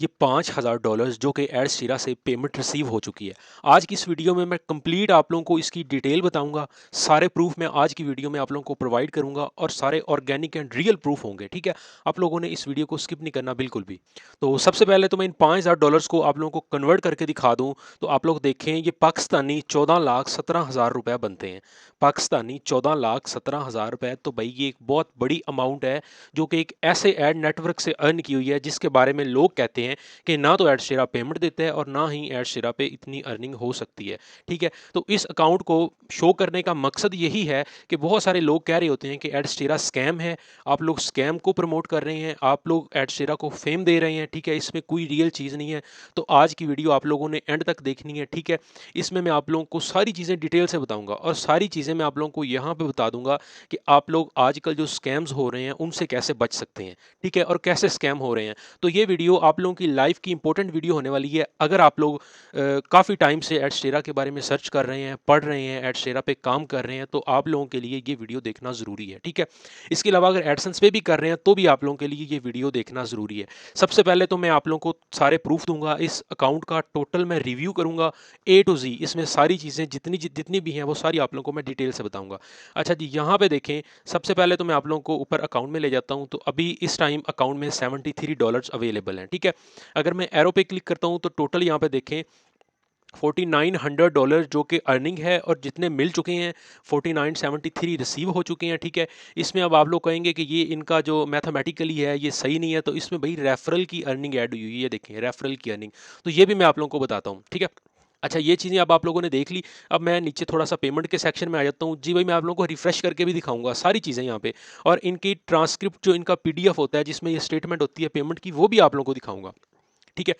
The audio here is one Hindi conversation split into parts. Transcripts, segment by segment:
ये $5000 जो कि एडस्टीरा से पेमेंट रिसीव हो चुकी है। आज की इस वीडियो में मैं कंप्लीट आप लोगों को इसकी डिटेल बताऊंगा। सारे प्रूफ मैं आज की वीडियो में आप लोगों को प्रोवाइड करूंगा और सारे ऑर्गेनिक एंड रियल प्रूफ होंगे। ठीक है, आप लोगों ने इस वीडियो को स्किप नहीं करना बिल्कुल भी। तो सबसे पहले तो मैं इन $5000 को आप लोगों को कन्वर्ट करके दिखा दूं तो आप लोग देखें, ये पाकिस्तानी 14,17,000 रुपये बनते हैं। पाकिस्तानी 14,17,000 रुपये, तो भाई ये एक बहुत बड़ी अमाउंट है जो कि एक ऐसे एड नेटवर्क से अर्न की हुई है जिसके बारे में लोग कहते हैं कि ना तो एडस्टेरा पेमेंट देता है और ना ही एडस्टेरा पे इतनी अर्निंग हो सकती है। ठीक है, तो इस अकाउंट को शो करने का मकसद यही है कि बहुत सारे लोग कह रहे होते हैं कि एडस्टेरा स्कैम है, आप लोग स्कैम को प्रमोट कर रहे हैं, आप लोग एडस्टेरा को फेम दे रहे हैं। ठीक है, इसमें कोई रियल चीज़ नहीं है। तो आज की वीडियो आप लोगों ने एंड तक देखनी है। ठीक है, इसमें मैं आप लोगों को सारी चीज़ें डिटेल से बताऊंगा और सारी चीज़ें मैं आप लोगों को यहाँ पे बता दूंगा कि आप लोग आजकल जो स्कैम्स हो रहे हैं उनसे कैसे बच सकते हैं। ठीक है, और कैसे स्कैम हो रहे हैं। तो ये वीडियो आप लोगों की लाइफ की इंपॉर्टेंट वीडियो होने वाली है। अगर आप लोग काफ़ी टाइम से एडस्टेरा के बारे में सर्च कर रहे हैं, पढ़ रहे हैं, एडस्टेरा पे काम कर रहे हैं, तो आप लोगों के लिए ये वीडियो देखना ज़रूरी है। ठीक है, इसके अलावा अगर एडसेंस पे भी कर रहे हैं तो भी आप लोगों के लिए ये वीडियो देखना ज़रूरी है। सबसे पहले तो मैं आप लोगों को सारे प्रूफ दूंगा, इस अकाउंट का टोटल मैं रिव्यू करूंगा A to Z। इसमें सारी चीज़ें जितनी जितनी भी हैं वो सारी आप लोगों को मैं डिटेल से बताऊंगा। अच्छा जी, यहाँ पे देखें, सबसे पहले तो मैं आप लोगों को ऊपर अकाउंट में ले जाता हूँ। तो अभी इस टाइम अकाउंट में $73 अवेलेबल हैं। ठीक है, अगर मैं एरो पे क्लिक करता हूँ तो टोटल यहाँ पे देखें $4900 जो कि अर्निंग है और जितने मिल चुके हैं 4973 रिसीव हो चुके हैं। ठीक है, इसमें अब आप लोग कहेंगे कि ये इनका जो मैथमेटिकली है ये सही नहीं है, तो इसमें भाई रेफरल की अर्निंग ऐड हुई है। ये देखें रेफरल की अर्निंग, तो ये भी मैं आप लोगों को बताता हूँ। ठीक है, अच्छा ये चीज़ें अब आप लोगों ने देख ली। अब मैं नीचे थोड़ा सा पेमेंट के सेक्शन में आ जाता हूँ। जी भाई, मैं आप लोगों को रिफ्रेश करके भी दिखाऊंगा सारी चीज़ें यहाँ पे, और इनकी ट्रांसक्रिप्ट जो इनका PDF होता है जिसमें ये स्टेटमेंट होती है पेमेंट की, वो भी आप लोगों को दिखाऊंगा। ठीक है,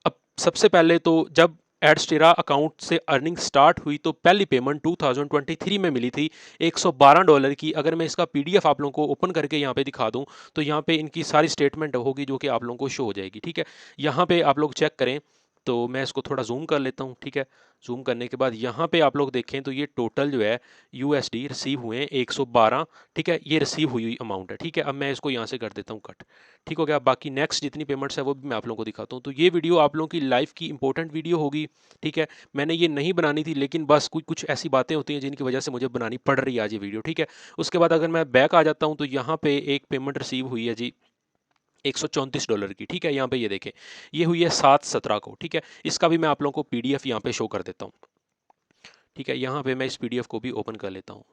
अब सबसे पहले तो जब एडस्टेरा अकाउंट से अर्निंग स्टार्ट हुई तो पहली पेमेंट 2023 में मिली थी $112 की। अगर मैं इसका PDF आप लोगों को ओपन करके यहाँ पे दिखा दूँ तो यहाँ पे इनकी सारी स्टेटमेंट होगी जो कि आप लोगों को शो हो जाएगी। ठीक है, यहाँ पे आप लोग चेक करें, तो मैं इसको थोड़ा जूम कर लेता हूँ। ठीक है, जूम करने के बाद यहाँ पे आप लोग देखें तो ये टोटल जो है USD रिसीव हुए हैं 112। ठीक है, ये रिसीव हुई अमाउंट है। ठीक है, अब मैं इसको यहाँ से कर देता हूँ कट। ठीक हो गया, बाकी नेक्स्ट जितनी पेमेंट्स है वो भी मैं आप लोगों को दिखाता हूँ। तो ये वीडियो आप लोगों की लाइफ की इंपॉर्टेंट वीडियो होगी। ठीक है, मैंने ये नहीं बनानी थी लेकिन बस कुछ कुछ ऐसी बातें होती हैं जिनकी वजह से मुझे बनानी पड़ रही है आज ये वीडियो। ठीक है, उसके बाद अगर मैं बैक आ जाता हूँ तो यहाँ पे एक पेमेंट रिसीव हुई है जी $134 की। ठीक है, यहाँ पे ये देखें, ये हुई है 7/17 को। ठीक है, इसका भी मैं आप लोगों को PDF यहाँ पे शो कर देता हूँ। ठीक है, यहाँ पे मैं इस PDF को भी ओपन कर लेता हूँ।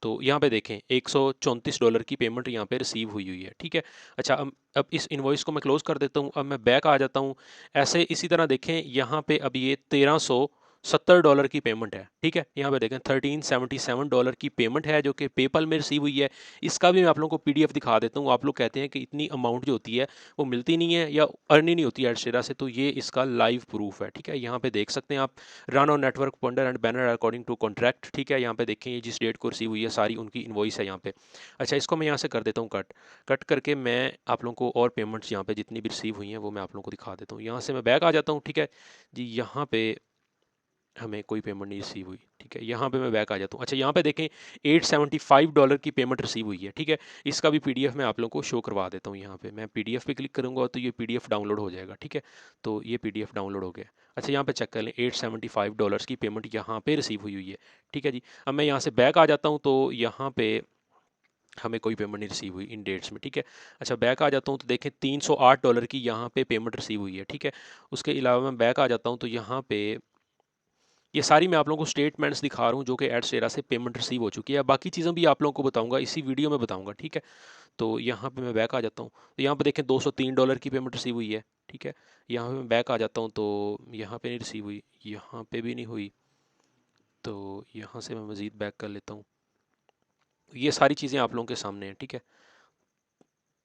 तो यहाँ पे देखें $134 की पेमेंट यहाँ पे रिसीव हुई हुई है। ठीक है, अच्छा अब इस इनवॉइस को मैं क्लोज कर देता हूँ। अब मैं बैक आ जाता हूँ। ऐसे इसी तरह देखें, यहाँ पे अब ये $1370 की पेमेंट है। ठीक है, यहाँ पे देखें $1377 की पेमेंट है जो कि पेपल में रिसीव हुई है। इसका भी मैं आप लोगों को PDF दिखा देता हूँ। आप लोग कहते हैं कि इतनी अमाउंट जो होती है वो मिलती नहीं है या अर्न ही नहीं होती है एडस्टेरा से, तो ये इसका लाइव प्रूफ है। ठीक है, यहाँ पे देख सकते हैं आप, run on network pander and banner according to contract. ठीक है, यहाँ पे देखें ये जिस डेट को रिसीव हुई है सारी उनकी इनवॉइस है यहाँ पे। अच्छा, इसको मैं यहाँ से कर देता हूँ कट। कट करके मैं आप लोगों को और पेमेंट्स यहाँ पे जितनी भी रिसीव हुई हैं वो मैं आप लोगों को दिखा देता हूँ। यहाँ से मैं बैक आ जाता हूँ। ठीक है जी, यहाँ पे हमें कोई पेमेंट नहीं रिसीव हुई। ठीक है, यहाँ पे मैं बैक आ जाता हूँ। अच्छा, यहाँ पे देखें $875 की पेमेंट रिसीव हुई है। ठीक है, इसका भी PDF मैं आप लोगों को शो करवा देता हूँ। यहाँ पे मैं PDF पे क्लिक करूँगा तो ये PDF डाउनलोड हो जाएगा। ठीक है, तो ये PDF डाउनलोड हो गया। अच्छा, यहाँ पे चेक कर लें, $875 की पेमेंट यहाँ पे रिसीव हुई हुई है। ठीक है जी, अब मैं यहाँ से बैक आ जाता हूँ तो यहाँ पे हमें कोई पेमेंट नहीं रिसीव हुई इन डेट्स में। ठीक है, अच्छा बैक आ जाता हूँ तो देखें $308 की यहाँ पे पेमेंट रिसीव हुई है। ठीक है, उसके अलावा मैं बैक आ जाता हूँ तो यहाँ पे ये सारी मैं आप लोगों को स्टेटमेंट्स दिखा रहा हूँ जो कि एडस्टेरा से पेमेंट रिसीव हो चुकी है। बाकी चीज़ें भी आप लोगों को बताऊंगा, इसी वीडियो में बताऊंगा। ठीक है, तो यहाँ पे मैं बैक आ जाता हूँ तो यहाँ पे देखें $203 की पेमेंट रिसीव हुई है। ठीक है, यहाँ पे मैं बैक आ जाता हूँ तो यहाँ पे नहीं रिसीव हुई, यहाँ पे भी नहीं हुई, तो यहाँ से मैं मज़ीद बैक कर लेता हूँ। ये सारी चीज़ें आप लोगों के सामने हैं। ठीक है,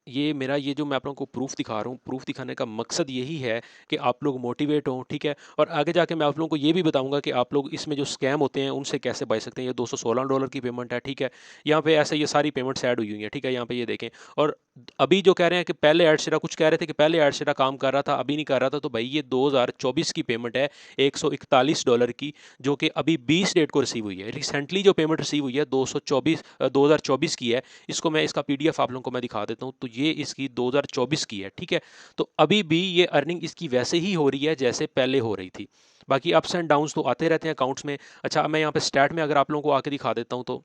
ये मेरा ये जो मैं आप लोगों को प्रूफ दिखा रहा हूँ, प्रूफ दिखाने का मकसद यही है कि आप लोग मोटिवेट हों। ठीक है, और आगे जाके मैं आप लोगों को ये भी बताऊंगा कि आप लोग इसमें जो स्कैम होते हैं उनसे कैसे बच सकते हैं। ये $216 की पेमेंट है। ठीक है, यहाँ पे ऐसे ये सारी पेमेंट्स ऐड हुई हुई हैं। ठीक है, यहाँ पे ये देखें, और अभी जो कह रहे हैं कि पहले एडसेरा कुछ कह रहे थे कि पहले एडसेरा काम कर रहा था अभी नहीं कर रहा था, तो भाई ये 2024 की पेमेंट है $141 की, जो कि अभी 20 डेट को रिसीव हुई है। रिसेंटली जो पेमेंट रिसीव हुई है 2024 की है। इसको मैं इसका PDF आप लोगों को मैं दिखा देता हूँ। तो ये इसकी 2024 की है, ठीक है। तो अभी भी ये अर्निंग इसकी वैसे ही हो रही है जैसे पहले हो रही थी। बाकी अप्स एंड डाउन्स तो आते रहते हैं अकाउंट्स में। अच्छा, मैं यहाँ पे स्टैट में अगर आप लोगों को आके दिखा देता हूँ, तो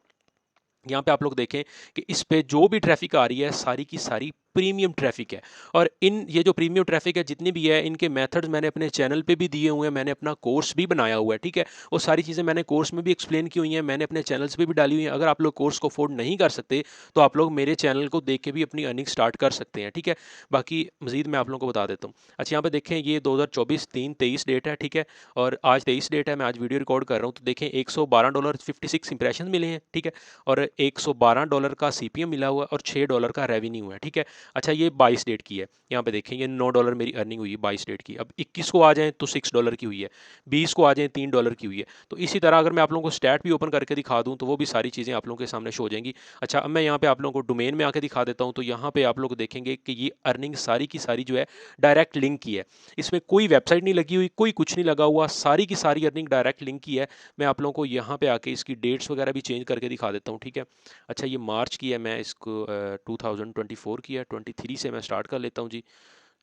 यहाँ पे आप लोग देखें कि इस पे जो भी ट्रैफिक आ रही है सारी की सारी प्रीमियम ट्रैफिक है। और ये जो प्रीमियम ट्रैफिक है जितनी भी है, इनके मेथड्स मैंने अपने चैनल पे भी दिए हुए हैं, मैंने अपना कोर्स भी बनाया हुआ है, ठीक है। वो सारी चीज़ें मैंने कोर्स में भी एक्सप्लेन की हुई हैं, मैंने अपने चैनल्स पे भी डाली हुई हैं। अगर आप लोग कोर्स को अफोर्ड नहीं कर सकते तो आप लोग मेरे चैनल को देख के भी अपनी अर्निंग स्टार्ट कर सकते हैं, ठीक है। बाकी मजीद मैं आप लोगों को बता देता हूँ। अच्छा, यहाँ पे देखें, ये 2024-3-23 डेट है, ठीक है। और आज 23 डेट है, मैं आज वीडियो रिकॉर्ड कर रहा हूँ। तो देखें, $112.56 इंप्रेशन मिले हैं, ठीक है। और $112 का CPM मिला हुआ है और $6 का रेवेन्यू है, ठीक है। अच्छा, ये 22 डेट की है। यहाँ पे देखें, ये $9 मेरी अर्निंग हुई है 22 डेट की। अब 21 को आ जाएं तो $6 की हुई है, 20 को आ जाएं $3 की हुई है। तो इसी तरह अगर मैं आप लोगों को स्टैट भी ओपन करके दिखा दूँ तो वो भी सारी चीज़ें आप लोगों के सामने शो हो जाएंगी। अच्छा, अब मैं यहाँ पे आप लोगों को डोमेन में आके दिखा देता हूँ। तो यहाँ पे आप लोग देखेंगे कि ये अर्निंग सारी की सारी जो है डायरेक्ट लिंक की है। इसमें कोई वेबसाइट नहीं लगी हुई, कोई कुछ नहीं लगा हुआ, सारी की सारी अर्निंग डायरेक्ट लिंक की है। मैं आप लोगों को यहाँ पे आके इसकी डेट्स वगैरह भी चेंज करके दिखा देता हूँ, ठीक है। अच्छा, ये मार्च की है, मैं इसको 2024 की है, 23 से मैं स्टार्ट कर लेता हूँ जी।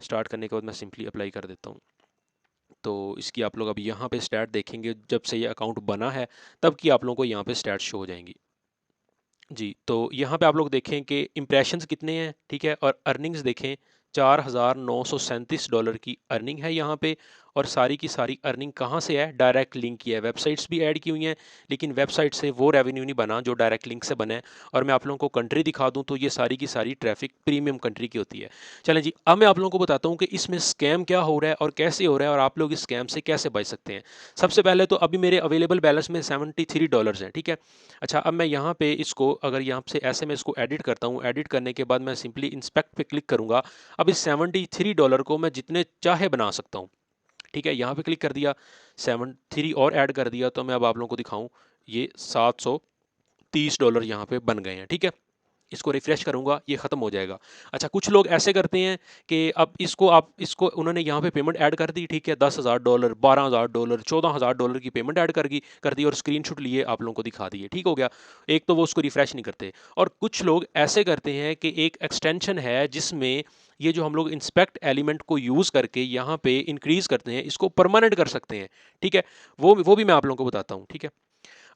स्टार्ट करने के बाद मैं सिंपली अप्लाई कर देता हूँ। तो इसकी आप लोग अब यहाँ पे स्टैट देखेंगे, जब से ये अकाउंट बना है तब की आप लोगों को यहाँ पे स्टैट शो हो जाएंगी जी। तो यहाँ पे आप लोग देखें कि इम्प्रेशंस कितने हैं, ठीक है। और अर्निंग्स देखें, $4,937 की अर्निंग है यहाँ पे। और सारी की सारी अर्निंग कहाँ से है? डायरेक्ट लिंक की है। वेबसाइट्स भी ऐड की हुई हैं, लेकिन वेबसाइट से वो रेवेन्यू नहीं बना जो डायरेक्ट लिंक से बना है। और मैं आप लोगों को कंट्री दिखा दूँ तो ये सारी की सारी ट्रैफिक प्रीमियम कंट्री की होती है। चलें जी, अब मैं आप लोगों को बताता हूँ कि इसमें स्कैम क्या हो रहा है और कैसे हो रहा है और आप लोग इस स्कैम से कैसे बच सकते हैं। सबसे पहले तो अभी मेरे अवेलेबल बैलेंस में $73 हैं, ठीक है। अच्छा, अब मैं यहाँ पे इसको, अगर यहाँ से ऐसे मैं इसको एडिट करता हूँ, एडिट करने के बाद मैं सिंपली इंस्पेक्ट पे क्लिक करूँगा। अब इस $73 को मैं जितने चाहे बना सकता हूँ, ठीक है। यहाँ पे क्लिक कर दिया, 73 और ऐड कर दिया, तो मैं अब आप लोगों को दिखाऊं, ये $730 यहाँ पे बन गए हैं, ठीक है। इसको रिफ्रेश करूंगा, ये ख़त्म हो जाएगा। अच्छा, कुछ लोग ऐसे करते हैं कि अब इसको उन्होंने यहाँ पे पेमेंट ऐड कर दी, ठीक है। $10,000, $12,000, $14,000 की पेमेंट ऐड कर दी और स्क्रीनशॉट लिए आप लोगों को दिखा दिए, ठीक हो गया। एक तो वो उसको रिफ्रेश नहीं करते। और कुछ लोग ऐसे करते हैं कि एक एक्सटेंशन है जिसमें ये जो हम लोग इंस्पेक्ट एलिमेंट को यूज़ करके यहाँ पे इंक्रीज़ करते हैं, इसको परमानेंट कर सकते हैं, ठीक है। वो भी मैं आप लोगों को बताता हूँ, ठीक है।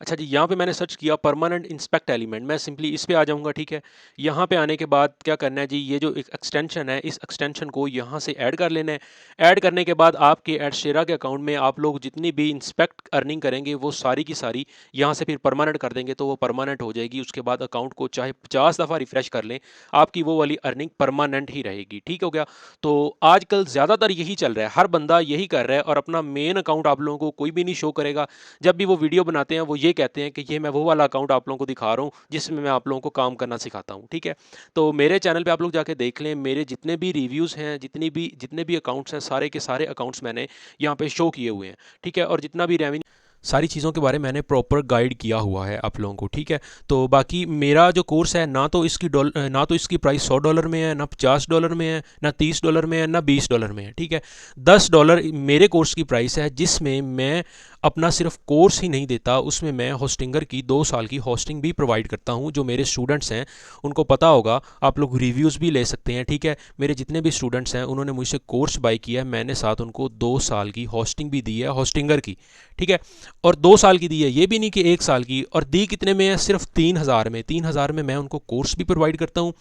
अच्छा जी, यहाँ पे मैंने सर्च किया परमानेंट इंस्पेक्ट एलिमेंट, मैं सिंपली इस पे आ जाऊँगा, ठीक है। यहाँ पे आने के बाद क्या करना है जी, ये जो एक एक्सटेंशन है, इस एक्सटेंशन को यहाँ से ऐड कर लेना है। ऐड करने के बाद आपके एडशेरा के अकाउंट में आप लोग जितनी भी इंस्पेक्ट अर्निंग करेंगे वो सारी की सारी यहाँ से फिर परमानेंट कर देंगे, तो वो परमानेंट हो जाएगी। उसके बाद अकाउंट को चाहे 50 दफ़ा रिफ्रेश कर लें, आपकी वो वाली अर्निंग परमानेंट ही रहेगी, ठीक हो गया। तो आजकल ज़्यादातर यही चल रहा है, हर बंदा यही कर रहा है और अपना मेन अकाउंट आप लोगों को कोई भी नहीं शो करेगा। जब भी वो वीडियो बनाते हैं वो ये कहते हैं कि ये मैं वो वाला अकाउंट आप लोगों को दिखा रहा हूँ जिसमें मैं आप लोगों को काम करना सिखाता हूँ, ठीक है। तो मेरे चैनल पे आप लोग जाके देख लें, मेरे जितने भी रिव्यूज़ हैं, जितने भी अकाउंट्स हैं, सारे के सारे अकाउंट्स मैंने यहाँ पे शो किए हुए हैं, ठीक है। और जितना भी रेवेन्यू, सारी चीज़ों के बारे में मैंने प्रॉपर गाइड किया हुआ है आप लोगों को, ठीक है। तो बाकी मेरा जो कोर्स है, ना तो इसकी प्राइस $100 में है, ना $50 में है, ना $30 में है, ना $20 में है, ठीक है। $10 मेरे कोर्स की प्राइस है, जिसमें मैं अपना सिर्फ कोर्स ही नहीं देता, उसमें मैं होस्टिंगर की 2 साल की होस्टिंग भी प्रोवाइड करता हूँ। जो मेरे स्टूडेंट्स हैं उनको पता होगा, आप लोग रिव्यूज़ भी ले सकते हैं, ठीक है। मेरे जितने भी स्टूडेंट्स हैं उन्होंने मुझसे कोर्स बाय किया है, मैंने साथ उनको 2 साल की होस्टिंग भी दी है, होस्टिंगर की, ठीक है। और 2 साल की दी है, ये भी नहीं कि 1 साल की। और दी कितने में है? सिर्फ 3,000 में मैं उनको कोर्स भी प्रोवाइड करता हूँ,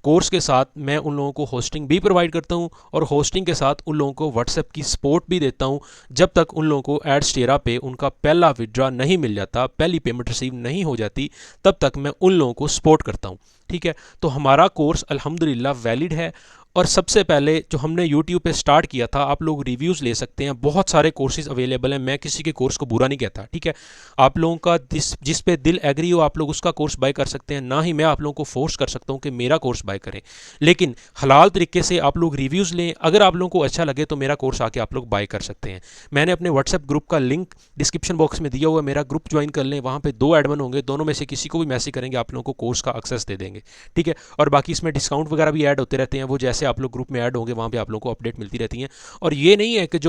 कोर्स के साथ मैं उन लोगों को होस्टिंग भी प्रोवाइड करता हूँ, और होस्टिंग के साथ उन लोगों को व्हाट्सएप की सपोर्ट भी देता हूँ। जब तक उन लोगों को एडस्टेरा पे उनका पहला विड्रॉ नहीं मिल जाता, पहली पेमेंट रिसीव नहीं हो जाती, तब तक मैं उन लोगों को सपोर्ट करता हूँ, ठीक है। तो हमारा कोर्स अल्हम्दुलिल्लाह वैलिड है। और सबसे पहले जो हमने YouTube पे स्टार्ट किया था, आप लोग रिव्यूज़ ले सकते हैं, बहुत सारे कोर्सेज अवेलेबल हैं, मैं किसी के कोर्स को बुरा नहीं कहता, ठीक है। आप लोगों का जिस पे दिल एग्री हो आप लोग उसका कोर्स बाय कर सकते हैं, ना ही मैं आप लोगों को फोर्स कर सकता हूँ कि मेरा कोर्स बाय करें। लेकिन हलाल तरीके से आप लोग रिव्यूज़ लें, अगर आप लोगों को अच्छा लगे तो मेरा कोर्स आके आप लोग बाय कर सकते हैं। मैंने अपने व्हाट्सएप ग्रुप का लिंक डिस्क्रिप्शन बॉक्स में दिया हुआ है, मेरा ग्रुप ज्वाइन कर लें, वहाँ पर 2 एडमिन होंगे, दोनों में से किसी को भी मैसेज करेंगे आप लोगों को कोर्स का एक्सेस दे देंगे, ठीक है। और बाकी इसमें डिस्काउंट वगैरह भी ऐड होते रहते हैं, वो जैसे आप लोग ग्रुप में ऐड होंगे वहाँ पे आप लोगों को अपडेट मिलती रहती हैं। और ये नहीं है कि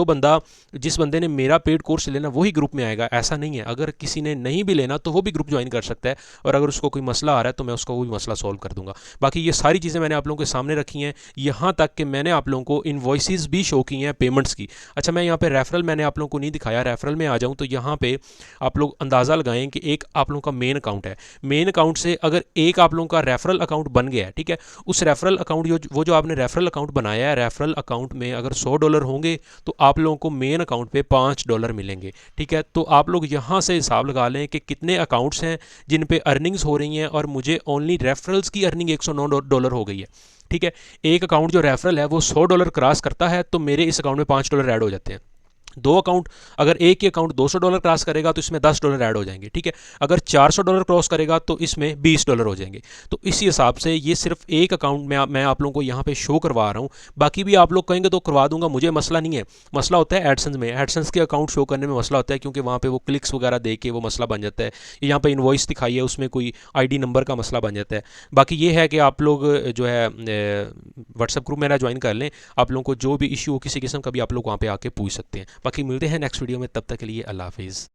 जिस बंदे ने मेरा पेड कोर्स लेना वही ग्रुप में आएगा, ऐसा नहीं है। अगर किसी ने नहीं भी लेना तो वो भी ग्रुप ज्वाइन कर सकता है, और अगर उसको कोई मसला आ रहा है तो मैं उसका वो भी मसला सॉल्व कर दूंगा। बाकी ये सारी चीज़ें मैंने आप लोगों के सामने रखी हैं, यहाँ तक कि मैंने आप लोगों को इन्वॉइसेस भी शो की हैं पेमेंट्स की। अच्छा, मैं यहाँ पे रेफरल मैंने आप लोगों को नहीं दिखाया, रेफरल में आ जाऊँ तो यहाँ पे आप लोग अंदाज़ा लगाएं कि एक आप लोगों का मेन अकाउंट है, मेन अकाउंट से अगर एक आप लोगों का रेफरल अकाउंट बन गया है, ठीक है, उस रेफरल अकाउंट वो जो आपने रेफरल अकाउंट बनाया है, रेफरल अकाउंट में अगर $100 होंगे तो आप लोगों को मेन अकाउंट पे $5 मिलेंगे, ठीक है। तो आप लोग यहाँ से हिसाब लगा लें कि कितने अकाउंट्स हैं जिन पे अर्निंग्स हो रही हैं, और मुझे ओनली रेफरल्स की अर्निंग $109 हो गई है, ठीक है। एक अकाउंट जो रेफरल है वो $100 क्रॉस करता है तो मेरे इस अकाउंट में $5 ऐड हो जाते हैं। दो अकाउंट, अगर एक ही अकाउंट $200 क्रॉस करेगा तो इसमें $10 ऐड हो जाएंगे, ठीक है। अगर $400 क्रॉस करेगा तो इसमें $20 हो जाएंगे। तो इसी हिसाब से ये सिर्फ एक अकाउंट में मैं आप लोगों को यहाँ पे शो करवा रहा हूँ, बाकी भी आप लोग कहेंगे तो करवा दूंगा, मुझे मसला नहीं है। मसला होता है एडसेंस में, एडसेंस के अकाउंट शो करने में मसला होता है, क्योंकि वहाँ पे वो क्लिक्स वगैरह दे के वो मसला बन जाता है। यहाँ पे इन्वॉइस दिखाई है, उसमें कोई ID नंबर का मसला बन जाता है। बाकी ये है कि आप लोग जो है व्हाट्सएप ग्रुप मेरा ज्वाइन कर लें, आप लोगों को जो भी इशू हो किसी किस्म का भी आप लोग वहाँ पे आके पूछ सकते हैं। बाकी मिलते हैं नेक्स्ट वीडियो में, तब तक के लिए अल्लाह हाफिज़।